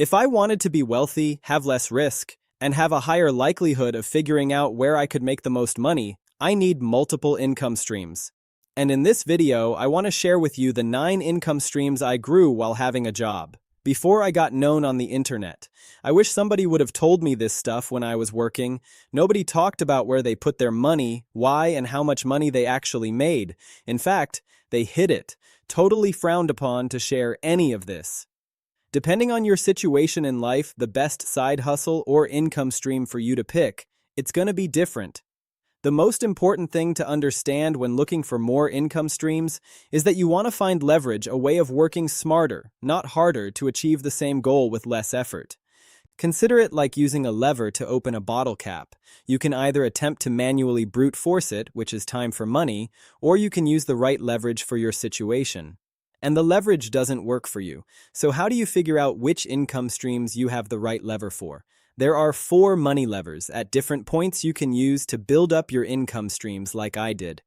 If I wanted to be wealthy, have less risk, and have a higher likelihood of figuring out where I could make the most money, I need multiple income streams. And in this video, I want to share with you the 9 income streams I grew while having a job. Before I got known on the internet, I wish somebody would have told me this stuff when I was working. Nobody talked about where they put their money, why, and how much money they actually made. In fact, they hid it, totally frowned upon to share any of this. Depending on your situation in life, the best side hustle or income stream for you to pick, it's going to be different. The most important thing to understand when looking for more income streams is that you want to find leverage, a way of working smarter, not harder, to achieve the same goal with less effort. Consider it like using a lever to open a bottle cap. You can either attempt to manually brute force it, which is time for money, or you can use the right leverage for your situation. And the leverage doesn't work for you. So how do you figure out which income streams you have the right lever for? There are 4 money levers at different points you can use to build up your income streams like I did.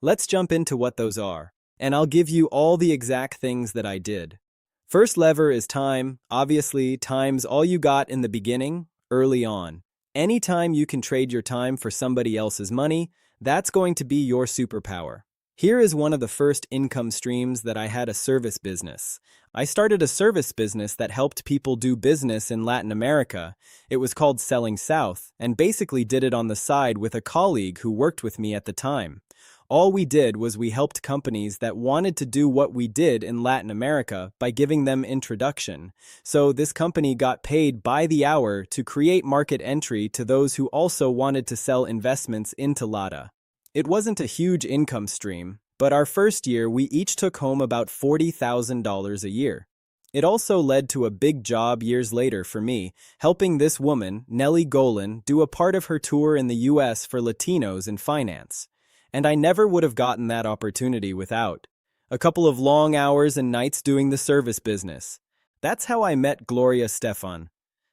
Let's jump into what those are, and I'll give you all the exact things that I did. First lever is time. Obviously, time's all you got in the beginning, early on. Anytime you can trade your time for somebody else's money, that's going to be your superpower. Here is one of the first income streams that I had: a service business. I started a service business that helped people do business in Latin America. It was called Selling South, and basically did it on the side with a colleague who worked with me at the time. All we did was we helped companies that wanted to do what we did in Latin America by giving them introduction. So this company got paid by the hour to create market entry to those who also wanted to sell investments into LATA. It wasn't a huge income stream, but our first year we each took home about $40,000 a year. It also led to a big job years later for me, helping this woman, Nellie Golan, do a part of her tour in the US for Latinos in finance. And I never would have gotten that opportunity without a couple of long hours and nights doing the service business. That's how I met Gloria Stefan.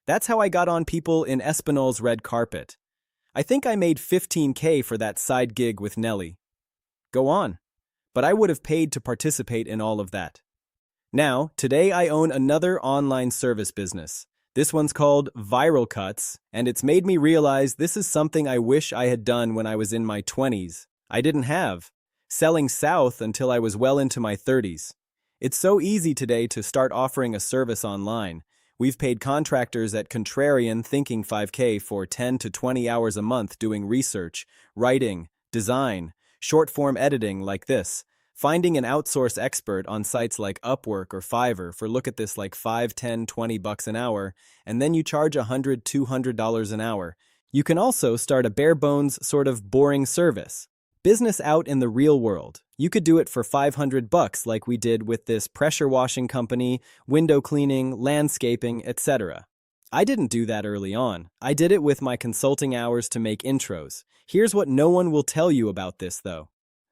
That's how I got on people in Espinal's red carpet. I think I made $15K for that side gig with Nellie. Go on. But I would have paid to participate in all of that. Now, today I own another online service business. This one's called Viral Cuts, and it's made me realize this is something I wish I had done when I was in my 20s. I didn't have. Selling South until I was well into my 30s. It's so easy today to start offering a service online. We've paid contractors at Contrarian Thinking 5K for 10 to 20 hours a month doing research, writing, design, short-form editing like this, finding an outsource expert on sites like Upwork or Fiverr for, look at this, like $5, $10, $20 an hour, and then you charge $100, $200 an hour. You can also start a bare-bones, sort of boring service. Business out in the real world. You could do it for $500 like we did with this pressure washing company, window cleaning, landscaping, etc. I didn't do that early on. I did it with my consulting hours to make intros. Here's what no one will tell you about this though.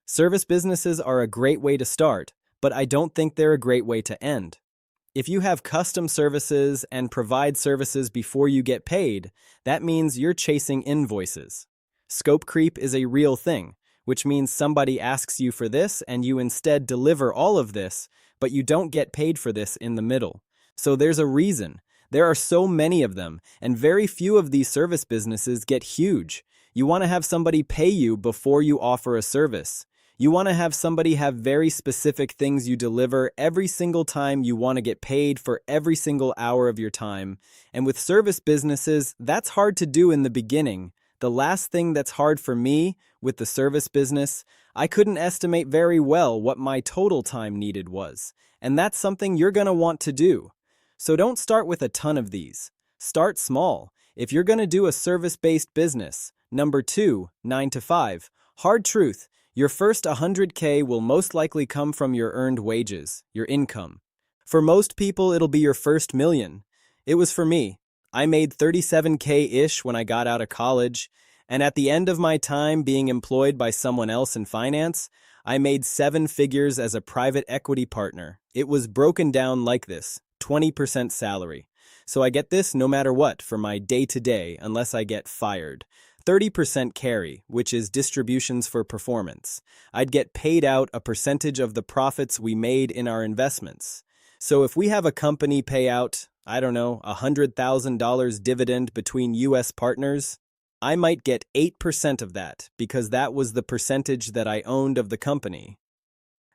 Service businesses are a great way to start, but I don't think they're a great way to end. If you have custom services and provide services before you get paid, that means you're chasing invoices. Scope creep is a real thing, which means somebody asks you for this and you instead deliver all of this, but you don't get paid for this in the middle. So there's a reason. There are so many of them, and very few of these service businesses get huge. You want to have somebody pay you before you offer a service. You want to have somebody have very specific things you deliver every single time. You want to get paid for every single hour of your time. And with service businesses, that's hard to do in the beginning. The last thing that's hard for me with the service business, I couldn't estimate very well what my total time needed was. And that's something you're going to want to do. So don't start with a ton of these. Start small. If you're going to do a service-based business. Number 2, 9 to 5. Hard truth. Your first 100K will most likely come from your earned wages, your income. For most people, it'll be your first million. It was for me. I made 37K-ish when I got out of college, and at the end of my time being employed by someone else in finance, I made 7 figures as a private equity partner. It was broken down like this, 20% salary. So I get this no matter what for my day-to-day unless I get fired. 30% carry, which is distributions for performance. I'd get paid out a percentage of the profits we made in our investments. So if we have a company pay out, I don't know, $100,000 dividend between US partners, I might get 8% of that because that was the percentage that I owned of the company.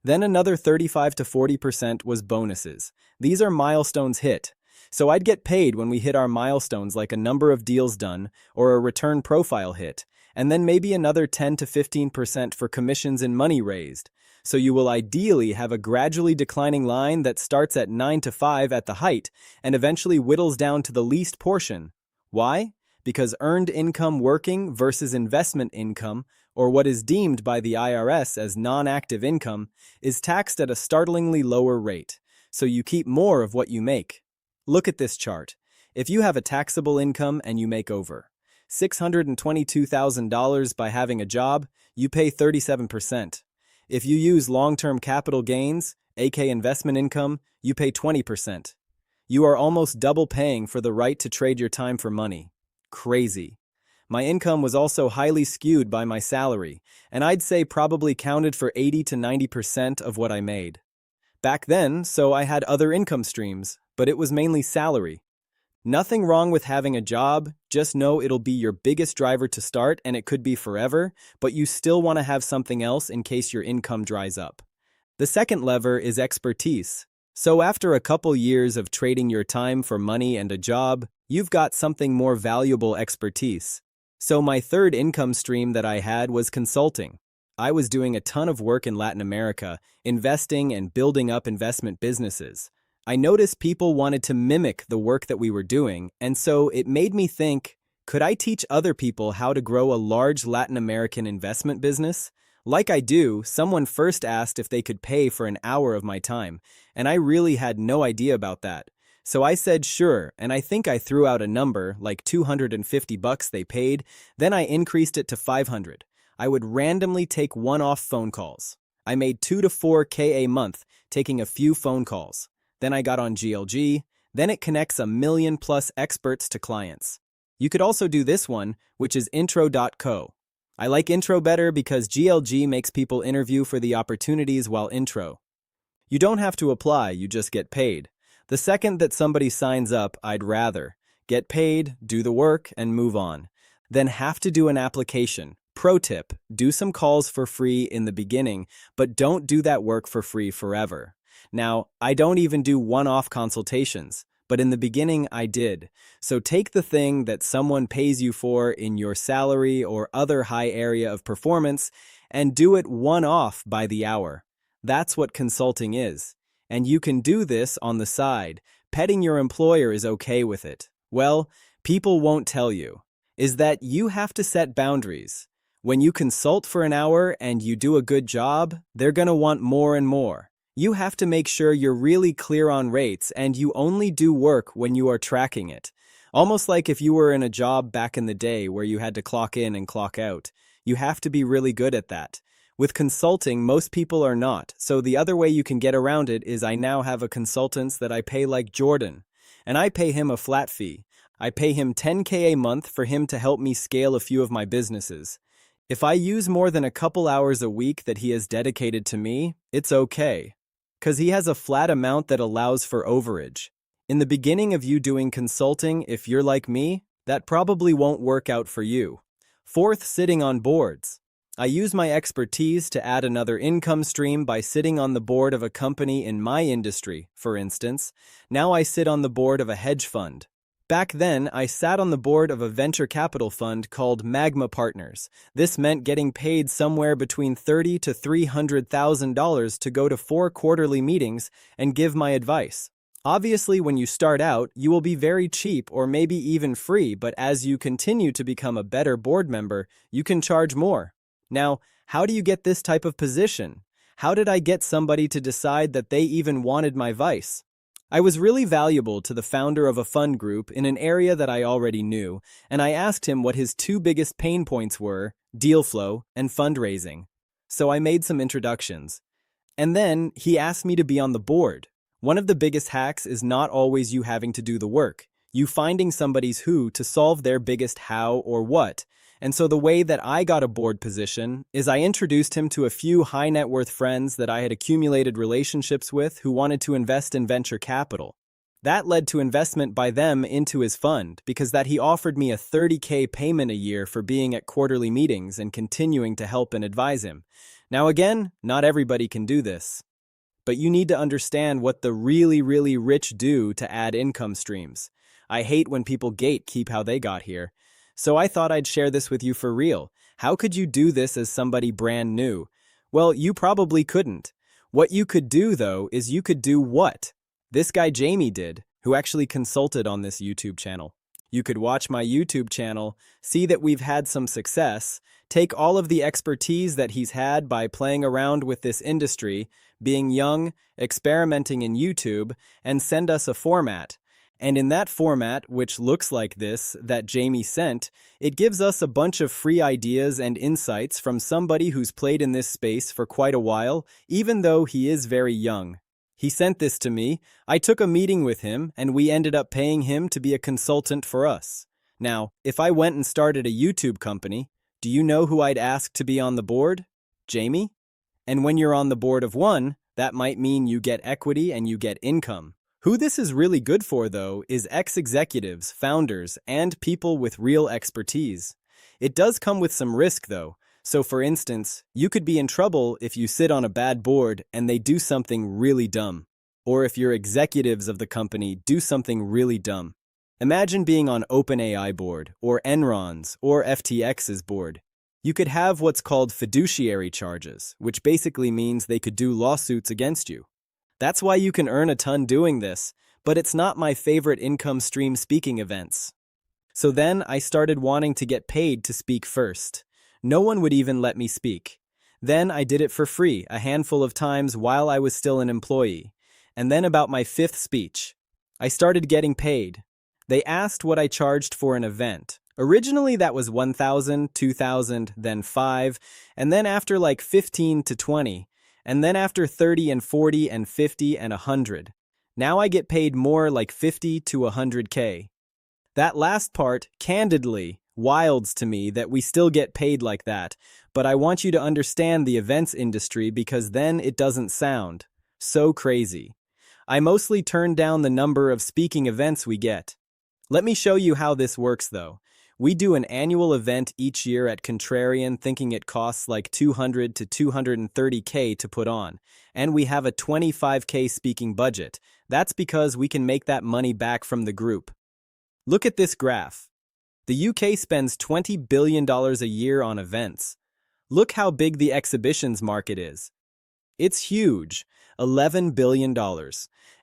Then another 35 to 40% was bonuses. These are milestones hit. So I'd get paid when we hit our milestones, like a number of deals done or a return profile hit, and then maybe another 10 to 15% for commissions and money raised. So you will ideally have a gradually declining line that starts at 9 to 5 at the height and eventually whittles down to the least portion. Why? Because earned income working versus investment income, or what is deemed by the IRS as non-active income, is taxed at a startlingly lower rate, so you keep more of what you make. Look at this chart. If you have a taxable income and you make over $622,000 by having a job, you pay 37%. If you use long-term capital gains, aka investment income, you pay 20%. You are almost double paying for the right to trade your time for money. Crazy. My income was also highly skewed by my salary, and I'd say probably counted for 80 to 90% of what I made. Back then, so I had other income streams, but it was mainly salary. Nothing wrong with having a job, just know it'll be your biggest driver to start and it could be forever, but you still want to have something else in case your income dries up. The second lever is expertise. So after a couple years of trading your time for money and a job, you've got something more valuable: expertise. So my third income stream that I had was consulting. I was doing a ton of work in Latin America, investing and building up investment businesses. I noticed people wanted to mimic the work that we were doing, and so it made me think, could I teach other people how to grow a large Latin American investment business? Like I do, someone first asked if they could pay for an hour of my time, and I really had no idea about that. So I said sure, and I think I threw out a number, like $250 they paid, then I increased it to $500. I would randomly take one-off phone calls. I made 2 to 4K a month, taking a few phone calls. Then I got on GLG, then it connects 1 million+ experts to clients. You could also do this one, which is intro.co. I like intro better because GLG makes people interview for the opportunities while intro. You don't have to apply, you just get paid. The second that somebody signs up, I'd rather get paid, do the work, and move on. Then have to do an application. Pro tip, do some calls for free in the beginning, but don't do that work for free forever. Now, I don't even do one-off consultations, but in the beginning I did. So take the thing that someone pays you for in your salary or other high area of performance and do it one-off by the hour. That's what consulting is. And you can do this on the side. Petting your employer is okay with it. Well, people won't tell you. Is that you have to set boundaries. When you consult for an hour and you do a good job, they're going to want more and more. You have to make sure you're really clear on rates and you only do work when you are tracking it. Almost like if you were in a job back in the day where you had to clock in and clock out. You have to be really good at that. With consulting, most people are not, so the other way you can get around it is I now have a consultant that I pay like Jordan, and I pay him a flat fee. I pay him 10K a month for him to help me scale a few of my businesses. If I use more than a couple hours a week that he has dedicated to me, it's okay. 'Cause he has a flat amount that allows for overage. In the beginning of you doing consulting, if you're like me, that probably won't work out for you. Fourth, sitting on boards. I use my expertise to add another income stream by sitting on the board of a company in my industry, for instance. Now I sit on the board of a hedge fund. Back then, I sat on the board of a venture capital fund called Magma Partners. This meant getting paid somewhere between $30,000 to $300,000 to go to 4 quarterly meetings and give my advice. Obviously, when you start out, you will be very cheap or maybe even free, but as you continue to become a better board member, you can charge more. Now, how do you get this type of position? How did I get somebody to decide that they even wanted my advice? I was really valuable to the founder of a fund group in an area that I already knew, and I asked him what his 2 biggest pain points were: deal flow and fundraising. So I made some introductions. And then he asked me to be on the board. One of the biggest hacks is not always you having to do the work, you finding somebody's who to solve their biggest how or what. And so the way that I got a board position is I introduced him to a few high net worth friends that I had accumulated relationships with who wanted to invest in venture capital. That led to investment by them into his fund because that he offered me a 30K payment a year for being at quarterly meetings and continuing to help and advise him. Now again, not everybody can do this. But you need to understand what the really, really rich do to add income streams. I hate when people gatekeep how they got here. So I thought I'd share this with you for real. How could you do this as somebody brand new? Well, you probably couldn't. What you could do, though, is you could do what this guy Jamie did, who actually consulted on this YouTube channel. You could watch my YouTube channel, see that we've had some success, take all of the expertise that he's had by playing around with this industry, being young, experimenting in YouTube, and send us a format. And in that format, which looks like this, that Jamie sent, it gives us a bunch of free ideas and insights from somebody who's played in this space for quite a while, even though he is very young. He sent this to me, I took a meeting with him, and we ended up paying him to be a consultant for us. Now, if I went and started a YouTube company, do you know who I'd ask to be on the board? Jamie? And when you're on the board of one, that might mean you get equity and you get income. Who this is really good for, though, is ex-executives, founders, and people with real expertise. It does come with some risk, though. So, for instance, you could be in trouble if you sit on a bad board and they do something really dumb. Or if your executives of the company do something really dumb. Imagine being on OpenAI board, or Enron's, or FTX's board. You could have what's called fiduciary charges, which basically means they could do lawsuits against you. That's why you can earn a ton doing this, but it's not my favorite income stream speaking events. So then I started wanting to get paid to speak first. No one would even let me speak. Then I did it for free a handful of times while I was still an employee. And then about my fifth speech, I started getting paid. They asked what I charged for an event. Originally that was $1,000, $2,000, then $5, and then after like 15 to 20, and then after 30 and 40 and 50 and 100. Now I get paid more like 50 to 100K. That last part, candidly, wilds to me that we still get paid like that, but I want you to understand the events industry because then it doesn't sound so crazy. I mostly turn down the number of speaking events we get. Let me show you how this works though. We do an annual event each year at Contrarian thinking it costs like 200 to 230K to put on, and we have a 25K speaking budget. That's because we can make that money back from the group. Look at this graph. The UK spends $20 billion a year on events. Look how big the exhibitions market is. It's huge, $11 billion,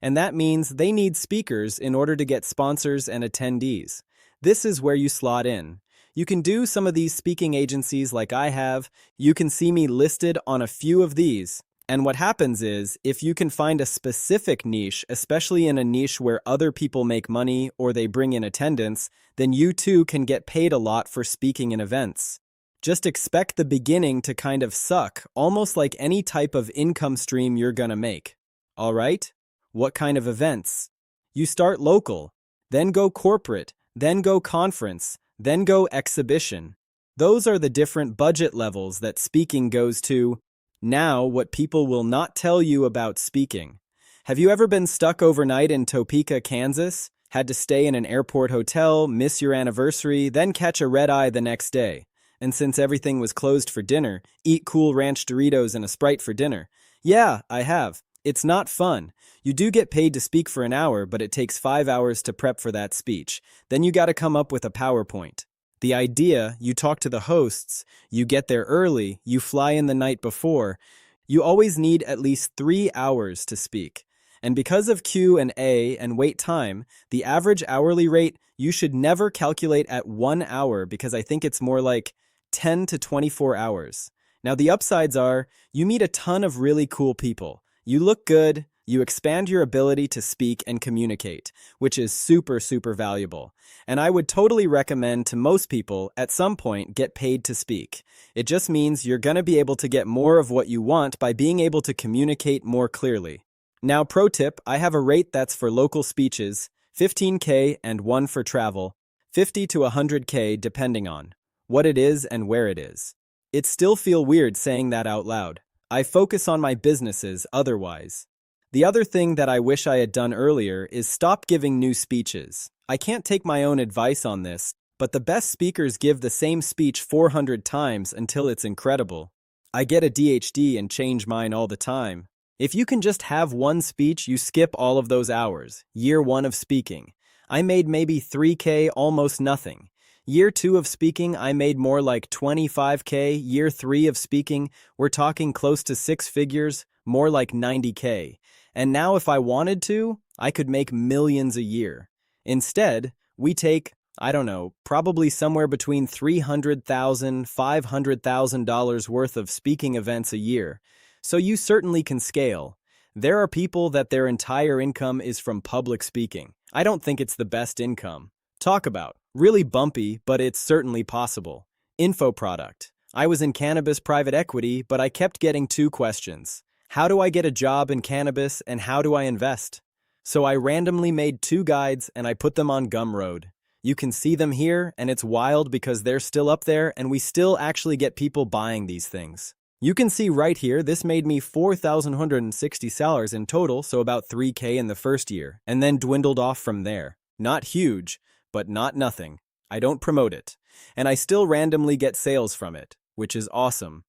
and that means they need speakers in order to get sponsors and attendees. This is where you slot in. You can do some of these speaking agencies like I have. You can see me listed on a few of these. And what happens is, if you can find a specific niche, especially in a niche where other people make money or they bring in attendance, then you too can get paid a lot for speaking in events. Just expect the beginning to kind of suck, almost like any type of income stream you're gonna make. All right? What kind of events? You start local, then go corporate, then go conference, then go exhibition. Those are the different budget levels that speaking goes to. Now, what people will not tell you about speaking. Have you ever been stuck overnight in Topeka, Kansas? Had to stay in an airport hotel, miss your anniversary, then catch a red-eye the next day? And since everything was closed for dinner, eat Cool Ranch Doritos and a Sprite for dinner? Yeah, I have. It's not fun. You do get paid to speak for an hour, but it takes 5 hours to prep for that speech. Then you gotta come up with a PowerPoint. The idea, you talk to the hosts, you get there early, you fly in the night before. You always need at least 3 hours to speak. And because of Q&A and wait time, the average hourly rate you should never calculate at 1 hour because I think it's more like 10 to 24 hours. Now the upsides are, you meet a ton of really cool people. You look good, you expand your ability to speak and communicate, which is super, super valuable. And I would totally recommend to most people, at some point, get paid to speak. It just means you're going to be able to get more of what you want by being able to communicate more clearly. Now, pro tip, I have a rate that's for local speeches, 15K and one for travel, 50 to 100K depending on what it is and where it is. It still feels weird saying that out loud. I focus on my businesses otherwise. The other thing that I wish I had done earlier is stop giving new speeches. I can't take my own advice on this, but the best speakers give the same speech 400 times until it's incredible. I get ADHD and change mine all the time. If you can just have one speech, you skip all of those hours. Year 1 of speaking, I made maybe 3K, almost nothing. Year 2 of speaking, I made more like 25K. Year 3 of speaking, we're talking close to 6 figures, more like 90K. And now if I wanted to, I could make millions a year. Instead, we take, I don't know, probably somewhere between $300,000, $500,000 worth of speaking events a year. So you certainly can scale. There are people that their entire income is from public speaking. I don't think it's the best income. Talk about. Really bumpy, but it's certainly possible. Info product. I was in cannabis private equity, but I kept getting 2 questions. How do I get a job in cannabis and how do I invest? So I randomly made 2 guides and I put them on Gumroad. You can see them here, and it's wild because they're still up there and we still actually get people buying these things. You can see right here, this made me $4,160 in total, so about 3K in the first year, and then dwindled off from there. Not huge, but not nothing. I don't promote it. And I still randomly get sales from it, which is awesome.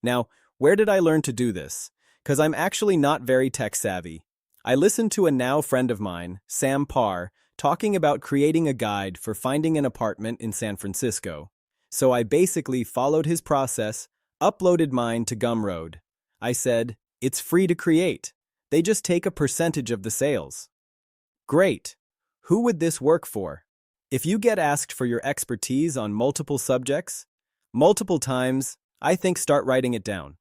Now, where did I learn to do this? Because I'm actually not very tech savvy. I listened to a now friend of mine, Sam Parr, talking about creating a guide for finding an apartment in San Francisco. So I basically followed his process, uploaded mine to Gumroad. I said, it's free to create. They just take a percentage of the sales. Great. Who would this work for? If you get asked for your expertise on multiple subjects, multiple times, I think start writing it down.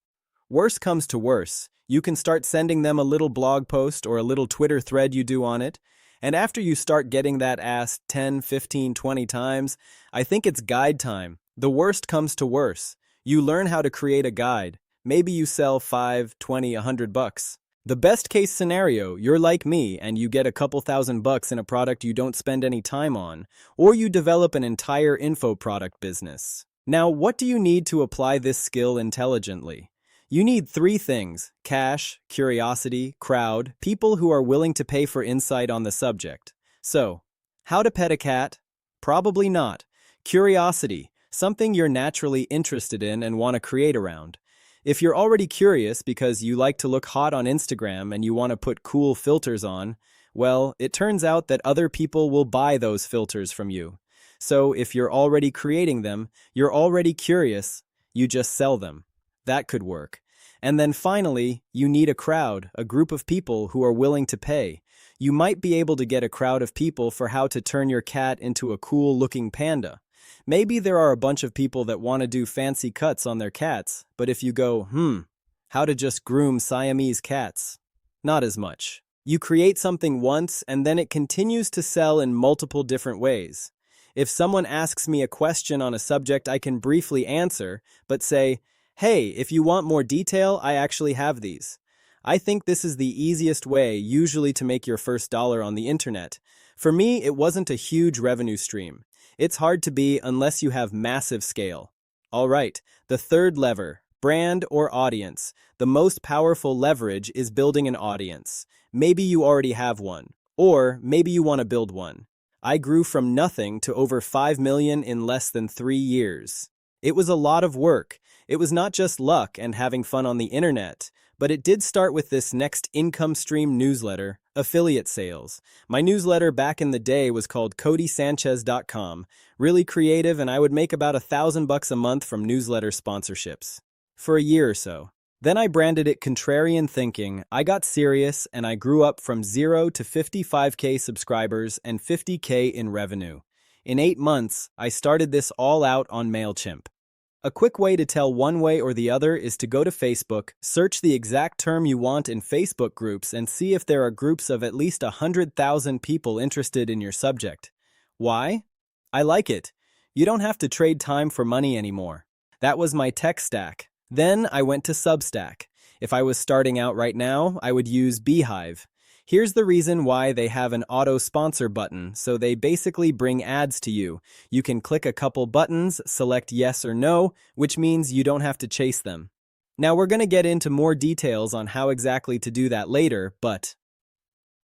Worst comes to worse, you can start sending them a little blog post or a little Twitter thread you do on it, and after you start getting that asked 10, 15, 20 times, I think it's guide time. The worst comes to worse. You learn how to create a guide. Maybe you sell 5, 20, $100. The best case scenario, you're like me and you get a couple $1,000 in a product you don't spend any time on, or you develop an entire info product business. Now, what do you need to apply this skill intelligently? You need 3 things: cash, curiosity, crowd, people who are willing to pay for insight on the subject. So, how to pet a cat? Probably not. Curiosity, something you're naturally interested in and want to create around. If you're already curious because you like to look hot on Instagram and you want to put cool filters on, well, it turns out that other people will buy those filters from you. So if you're already creating them, you're already curious, you just sell them. That could work. And then finally, you need a crowd, a group of people who are willing to pay. You might be able to get a crowd of people for how to turn your cat into a cool-looking panda. Maybe there are a bunch of people that want to do fancy cuts on their cats, but if you go, how to just groom Siamese cats? Not as much. You create something once and then it continues to sell in multiple different ways. If someone asks me a question on a subject, I can briefly answer, but say, hey, if you want more detail, I actually have these. I think this is the easiest way usually to make your first dollar on the internet. For me, it wasn't a huge revenue stream. It's hard to be unless you have massive scale. All right, the third lever, brand or audience. The most powerful leverage is building an audience. Maybe you already have one, or maybe you want to build one. I grew from nothing to over 5 million in less than 3 years. It was a lot of work. It was not just luck and having fun on the internet, but it did start with this next income stream newsletter, affiliate sales. My newsletter back in the day was called CodySanchez.com, really creative, and I would make about $1,000 a month from newsletter sponsorships. For a year or so. Then I branded it Contrarian Thinking. I got serious and I grew up from 0 to 55K subscribers and 50K in revenue. In 8 months, I started this all out on MailChimp. A quick way to tell one way or the other is to go to Facebook, search the exact term you want in Facebook groups, and see if there are groups of at least 100,000 people interested in your subject. Why? I like it. You don't have to trade time for money anymore. That was my tech stack. Then I went to Substack. If I was starting out right now, I would use Beehive. Here's the reason why they have an auto-sponsor button, so they basically bring ads to you. You can click a couple buttons, select yes or no, which means you don't have to chase them. Now we're going to get into more details on how exactly to do that later, but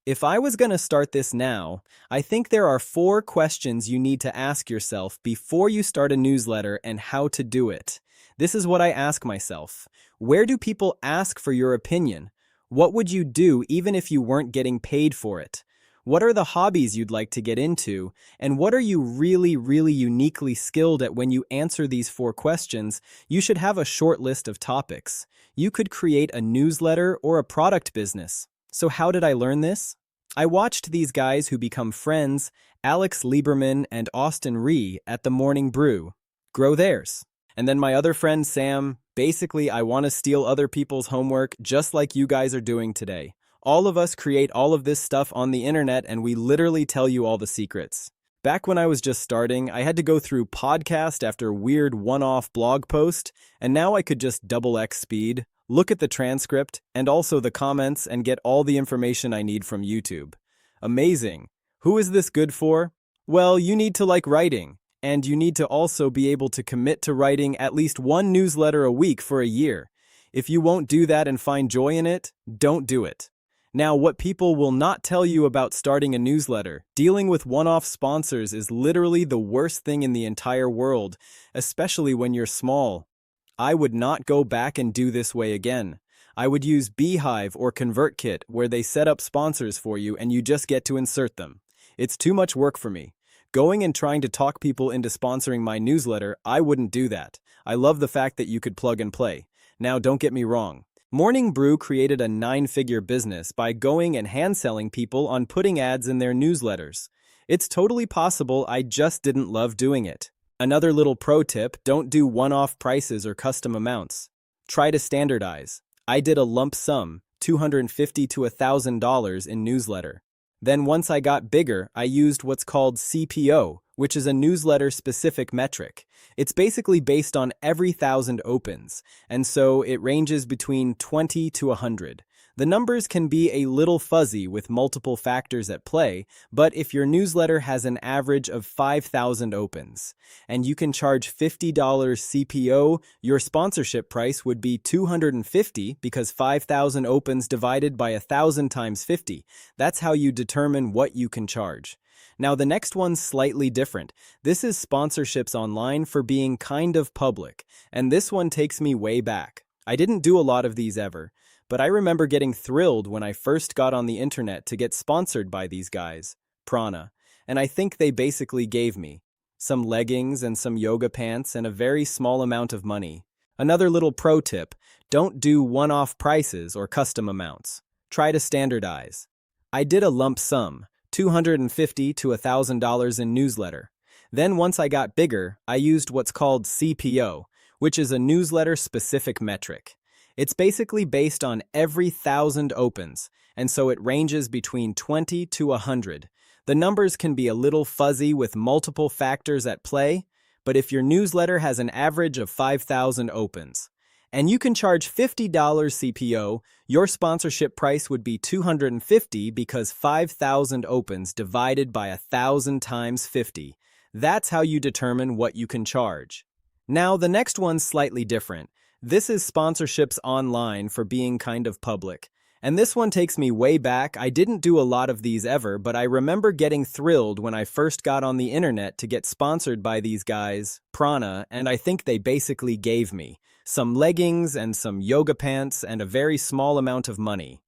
if I was going to start this now, I think there are 4 questions you need to ask yourself before you start a newsletter and how to do it. This is what I ask myself. Where do people ask for your opinion? What would you do even if you weren't getting paid for it? What are the hobbies you'd like to get into? And what are you really uniquely skilled at? When you answer these 4 questions, you should have a short list of topics. You could create a newsletter or a product business. So how did I learn this? I watched these guys who become friends, Alex Lieberman and Austin Ree at the Morning Brew, grow theirs. And then my other friend Sam, basically I want to steal other people's homework just like you guys are doing today. All of us create all of this stuff on the internet and we literally tell you all the secrets. Back when I was just starting, I had to go through podcast after weird one-off blog post, and now I could just double X speed, look at the transcript, and also the comments and get all the information I need from YouTube. Amazing. Who is this good for? Well, you need to like writing, and you need to also be able to commit to writing at least 1 newsletter a week for a year. If you won't do that and find joy in it, don't do it. Now, what people will not tell you about starting a newsletter, dealing with one-off sponsors is literally the worst thing in the entire world, especially when you're small. I would not go back and do this way again. I would use Beehive or ConvertKit where they set up sponsors for you and you just get to insert them. It's too much work for me. Going and trying to talk people into sponsoring my newsletter, I wouldn't do that. I love the fact that you could plug and play. Now, don't get me wrong. Morning Brew created a 9-figure business by going and hand-selling people on putting ads in their newsletters. It's totally possible, I just didn't love doing it. Another little pro tip, don't do one-off prices or custom amounts. Try to standardize. I did a lump sum, $250 to $1,000 in newsletter. Then once I got bigger, I used what's called CPO, which is a newsletter-specific metric. It's basically based on every 1,000 opens, and so it ranges between 20 to 100. The numbers can be a little fuzzy with multiple factors at play, but if your newsletter has an average of 5,000 opens, and you can charge $50 CPO, your sponsorship price would be $250 because 5,000 opens divided by 1,000 times 50. That's how you determine what you can charge. Now, the next one's slightly different. This is sponsorships online for being kind of public, and this one takes me way back. I didn't do a lot of these ever, but I remember getting thrilled when I first got on the internet to get sponsored by these guys, Prana, and I think they basically gave me some leggings and some yoga pants and a very small amount of money. Another little pro tip, don't do one-off prices or custom amounts. Try to standardize. I did a lump sum, $250 to $1,000 in newsletter. Then once I got bigger, I used what's called CPO, which is a newsletter-specific metric. It's basically based on every 1,000 opens, and so it ranges between 20 to 100. The numbers can be a little fuzzy with multiple factors at play, but if your newsletter has an average of 5,000 opens, and you can charge $50 CPO, your sponsorship price would be $250 because 5,000 opens divided by 1,000 times 50. That's how you determine what you can charge. Now, the next one's slightly different. This is sponsorships online for being kind of public. And this one takes me way back. I didn't do a lot of these ever, but I remember getting thrilled when I first got on the internet to get sponsored by these guys, Prana, and I think they basically gave me some leggings and some yoga pants and a very small amount of money.